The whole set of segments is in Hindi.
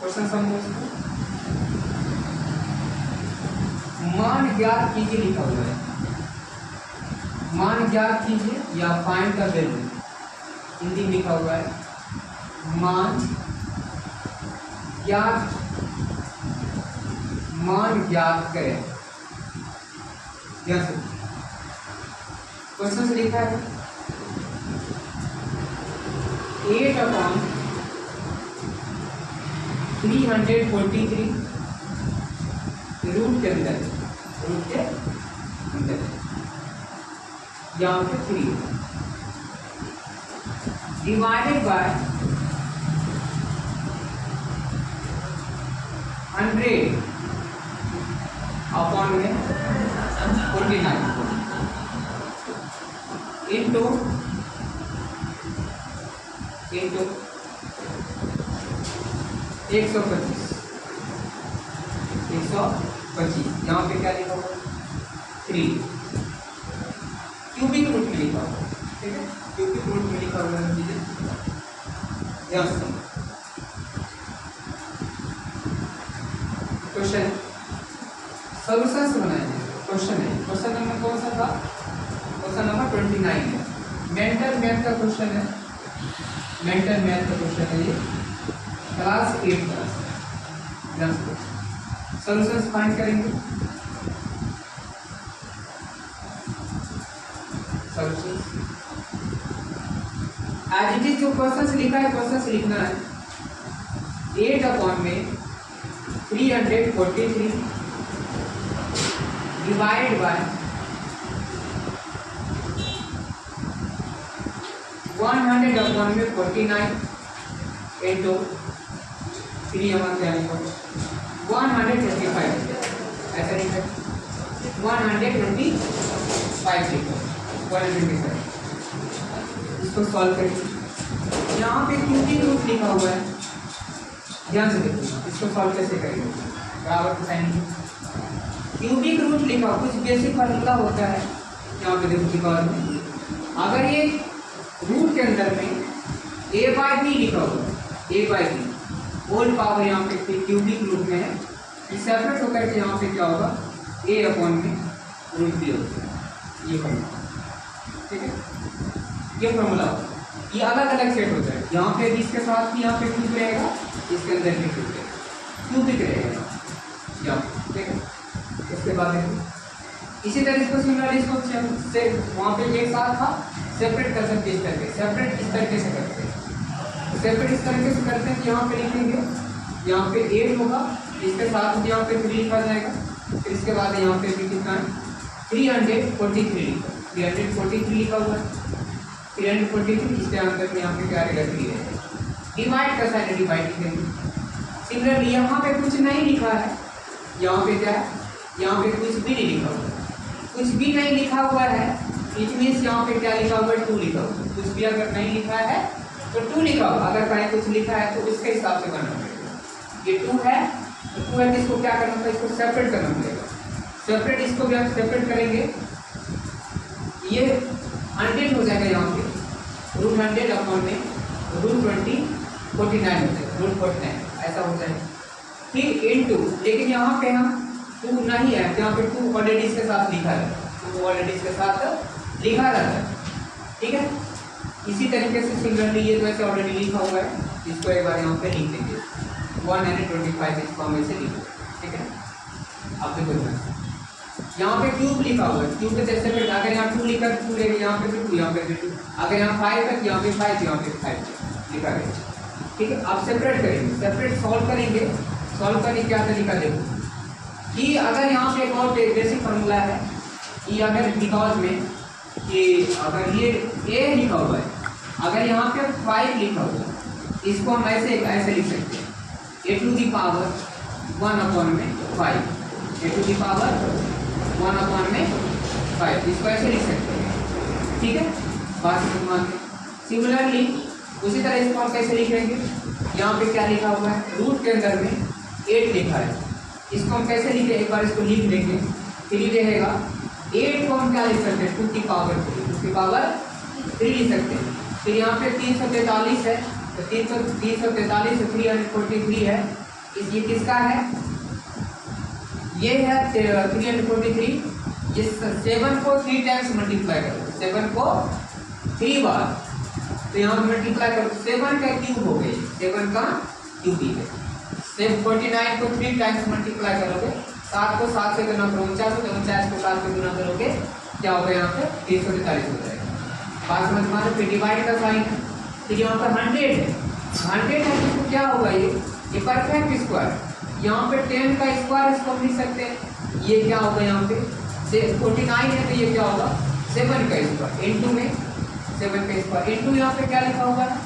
क्वेश्चन समझो। मान ज्ञात कीजिए लिखा हुआ है, मान ज्ञात कीजिए या फाइंड द वैल्यू, हिंदी में लिखा हुआ है मान ज्ञात करें। क्वेश्चन से लिखा है 8/343 रूट के अंदर यहाँ पे 3 डिवाइडेड बाय 100 अपॉन में 49 इंटू 125 यहाँ पे क्या लिखा होगा 3 क्यूबिक रूट में लिखा होगा, ठीक है, क्यूबिक रूट में लिखा हुआ है चीजें। क्वेश्चन सॉल्यूशंस बनाए क्वेश्चन है, क्वेश्चन नंबर कौन सा था, क्वेश्चन नंबर 29 है, मेंटल मैथ का क्वेश्चन है, मेंटल मैथ का क्वेश्चन है ये, क्लास 8 का। सॉल्यूशंस फाइंड करेंगे, सॉल्यूशंस एज इट इज जो क्वेश्चन से लिखा है, क्वेश्चन से लिखना है 8/343 डिवाइड बाय 100/49 इंटू 3 हमारे 125 ऐसा लिखा है 125 125। इसको सॉल्व करिए, यहाँ पे क्यूबिक रूट लिखा हुआ है, ध्यान से देखो इसको सॉल्व कैसे करेंगे, बराबर का साइन क्यूबिक रूट लिखा, कुछ बेसिक फार्मूला होता है यहाँ पे देखो लिखा हुआ है, अगर ये रूट के अंदर में a/b लिखा हुआ है, a/b होल पावर यहाँ पे क्यूबिक रूट में है, सेपरेट होकर के यहाँ पे क्या होगा a/√b होता है, ये फार्मूला, ठीक है, ये फार्मूला ये अलग अलग सेट होता है, यहाँ पे इसके साथ भी यहाँ पे क्यूब रहेगा, इसके अंदर भी क्यूब रहेगा, क्यूबिक रहेगा यहाँ, ठीक है। इसके बाद देखो इसी तरह इसको सिमिलर इसको से वहाँ पे एक साथ था, सेपरेट कर सकते इस तरीके, सेपरेट इस तरीके से करते हैं, सेपरेट इस तरीके से करते हैं कि यहाँ पे लिखेंगे, यहाँ पे 8 होगा, इसके साथ यहाँ पे 3 लिखा जाएगा, फिर इसके बाद यहाँ पे भी कितना है 343 लिखा हुआ है, 343 इसके अंदर में यहाँ पे क्या रहेगा 3 है, डिवाइड का साइन डिवाइड करेंगे। सिमिलरली यहाँ पे कुछ नहीं लिखा है, यहाँ पे क्या है, यहाँ पे कुछ भी नहीं लिखा हुआ है, कुछ भी नहीं लिखा हुआ है, इट मीन्स यहाँ पे क्या लिखा हुआ है 2 लिखा हुआ है, कुछ भी अगर नहीं लिखा है तो 2 लिखा हुआ, अगर कहीं कुछ लिखा है तो इसके हिसाब से करना पड़ेगा, ये 2 है तो 2 है, इसको क्या करना पड़ेगा, इसको सेपरेट करना पड़ेगा, सेपरेट इसको भी आप सेपरेट करेंगे, ये 100 हो जाएगा, यहाँ पे √100 अपॉन में √20 49 हो जाएगा, √49 ऐसा हो जाएगा, फिर इनटू, लेकिन यहाँ पे हम 2 नहीं है, यहाँ पे 2 ऑलरेडी इसके साथ लिखा है, 2 ऑलरेडी इसके साथ लिखा रहता है, ठीक है। इसी तरीके से सिमिलरली ये वैसे ऑलरेडी लिखा हुआ है, इसको एक बार यहाँ पे लिख देंगे 125 इस फॉर्म में से लिखो, ठीक है। अब देखो यहाँ पे क्यूब लिखा हुआ है, क्यूब के जैसे फिर अगर यहाँ 2 लिखा तो 2 रहेगा, यहाँ पे भी 2, यहाँ पे भी 2, अगर यहाँ 5 है यहाँ पे 5, यहाँ पे 5 लिखा गया, ठीक है। अब सेपरेट करेंगे, सेपरेट सॉल्व करेंगे, सॉल्व करने क्या तरीका देखो कि अगर यहाँ पे एक और बेसिक फार्मूला है कि अगर बिकॉज में कि अगर ये a लिखा हुआ है, अगर यहाँ पे 5 लिखा हुआ है, इसको हम ऐसे लिख सकते हैं a⁻1/5, a⁻1/5, इसको ऐसे लिख सकते हैं, ठीक है, बात मान के। सिमिलरली उसी तरह इसको हम कैसे लिखेंगे, यहाँ पे क्या लिखा हुआ है, रूट के अंदर में 8 लिखा है, इसको हम कैसे लिखे, एक बार इसको लिख लेंगे, 3 रहेगा, 8 को हम क्या लिख सकते हैं 2 की पावर 3 लिख सकते हैं, फिर यहाँ पे 343 है, तो 343 343 है, ये किसका है, ये है 343। ये 7 को 3 टाइम्स मल्टीप्लाई करो, 7 को 3 बार, तो यहाँ मल्टीप्लाई करो, 7 का क्यूब हो गई, 7 का क्यूब ही है। 49 को 3 टाइम्स मल्टीप्लाई करोगे, 7 को 7 से गुना करो 49 हो, 49 को 7 से गुना करोगे क्या होगा, यहाँ पे 343 हो जाएगा। बात समझ में आ रही है। फिर डिवाइड का साइन है, तो यहाँ पर 100 है, 100 है तो क्या होगा, ये परफेक्ट स्क्वायर, यहाँ पे 10 का स्क्वायर इसको लिख सकते हैं, ये क्या होगा यहाँ पे 49 है, तो ये क्या होगा 7 का स्क्वायर, इनटू में 7 का स्क्वायर, इनटू यहाँ पे क्या लिखा हुआ है,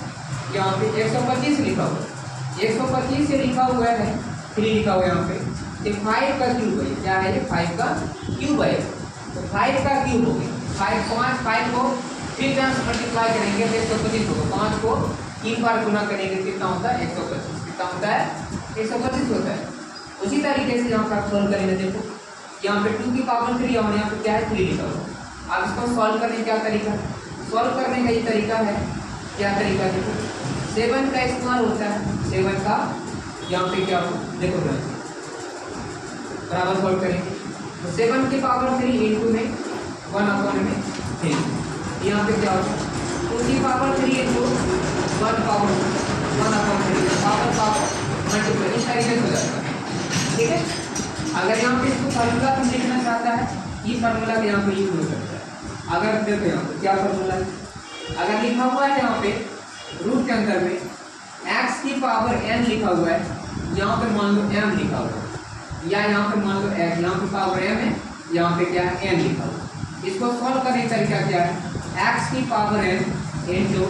यहाँ पे 125 लिखा हुआ है, 125 से लिखा हुआ है 3 लिखा हुआ है यहाँ पे, ये 5 का क्यूब है, क्या है ये 5 का क्यूब है, तो 5 का क्यूब हो गया, 5 को 3 टाइम्स मल्टीप्लाई करेंगे तो 125 होगा, 5 को 3 बार गुना करेंगे कितना होता है 125, कितना होता है 125 होता है। उसी तरीके से यहाँ पर सॉल्व करेंगे, देखो यहाँ पे 2 की पावर 3 और यहाँ पे क्या है 3 लिखा हुआ। अब इसको सॉल्व करने का क्या तरीका है, सॉल्व करने का ये तरीका है, क्या तरीका देखो, 7 का इस्तेमाल होता है, 7 का यहाँ पे क्या हो देखो बराबर सॉल्व करेंगे, तो 7 की पावर 3 इंटू में 1/3, यहाँ पे क्या होगा 2 की पावर 3 इंटू 1/3 पावर मल्टीप्लाई, इस तरीके से हो जाता है, ठीक है। अगर यहाँ पे इसको फार्मूला तुम लिखना चाहता है, ये फार्मूला के यहाँ पे यूज हो सकता है। अगर देखो यहाँ पे क्या फार्मूला है, अगर लिखा हुआ है यहाँ पे रूट के अंदर में x की पावर n लिखा हुआ है, यहाँ पे मान लो m लिखा हुआ है, या यहाँ पे मान लो x, यहाँ पे पावर m है, यहाँ पे क्या है n लिखा हुआ है। इसको सॉल्व करने का तरीका क्या है, x की पावर n इंटू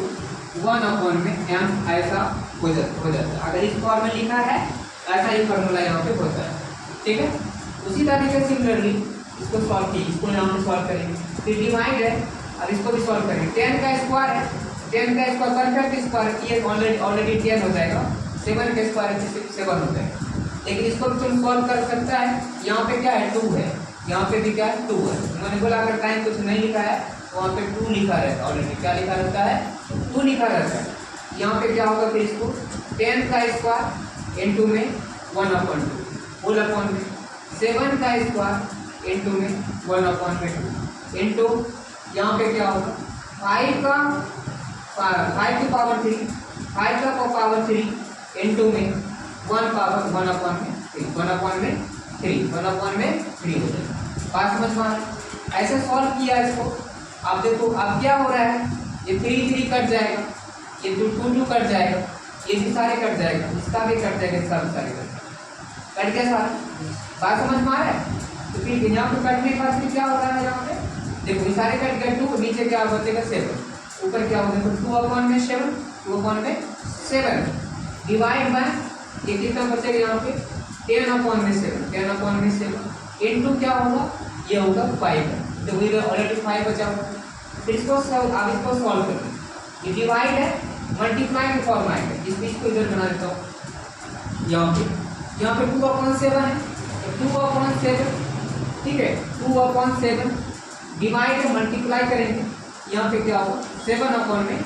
1 में m ऐसा हो जाता है। अगर इस फॉर्म में लिखा है ऐसा ही फार्मूला यहाँ पे होता है, ठीक है। उसी तरीके से सिमिलरली इसको सॉल्व कीजिए, इसको यहाँ पे सॉल्व करेंगे, फिर डिवाइड है, अब इसको भी सॉल्व करेंगे, 10 का स्क्वायर है, 10 का स्क्वायर परफेक्ट स्क्वायर, ये ऑलरेडी 10 हो जाएगा, 7 का स्क्वायर है 7 हो जाएगा, लेकिन इसको भी तुम सॉल्व कर सकता है। यहाँ पे क्या है 2 है, यहाँ पे भी क्या है 2 है, मैंने बोला अगर टाइम कुछ नहीं लिखा है वहाँ पे 2 लिखा रहता है, ऑलरेडी क्या लिखा रहता है 2 लिखा रहता है। यहाँ पे क्या होगा फिर इसको 10 का स्क्वायर इंटू में 1/2 होल अपॉन में 7 का स्क्वायर इंटू में 1/2 इंटू यहाँ पे क्या होगा 5 की पावर 3, 5 का पावर 3 इंटू में 1/3 हो जाएगा। बात समझ में आ रहा है, ऐसे सॉल्व किया इसको। अब देखो अब क्या हो रहा है, ये 3 कट जाएगा, ये 2 कट जाएगा, ये भी सारे कट जाएगा, इसका भी कट जाएगा, इसका भी सारे कट गया सारा। बात समझ में आ रहा है, तो फिर यहाँ पे कटने के बाद फिर क्या हो रहा है, यहाँ पे देखो ये सारे कट गए, 2 नीचे क्या बचेगा 7, ऊपर क्या होगा तो 2/7 डिवाइड बाय ये कितना बचेगा यहाँ पे 10/7 इंटू क्या होगा, ये होगा 5, तो इधर ऑलरेडी 5 बचा हुआ। फिर इसको अब इसको सॉल्व करना, ये डिवाइड है मल्टीप्लाई के फॉर्म आएगा, इस बीच को इधर बना देता हूँ, यहाँ पे 2/7 है, तो 2/7, ठीक है 2/7 डिवाइड मल्टीप्लाई करेंगे, यहाँ पे क्या होगा 7/10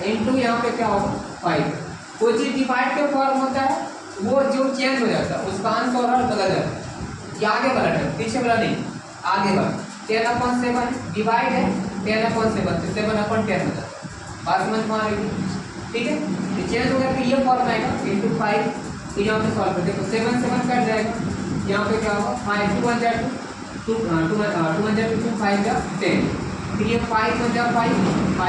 इंटू यहाँ पे क्या होगा 5। कोई चीज डिवाइड के फॉर्म होता है वो जो चेंज हो जाता है उसका आंसर और बदल जाता है, ये आगे बढ़ा है पीछे वाला नहीं, आगे बढ़ 10/7 डिवाइड है 10/7 से 7/10 हो जाता है। बात समझ में आ रही है, ठीक है। तो चेंज हो गया फिर ये फॉर्म आएगा इंटू 5, तो यहाँ पे सॉल्व कर देखो 7 कट जाएगा, यहाँ पे क्या होगा 5 2 1 जा 2 5 जा 10, फिर ये 5 5 5 5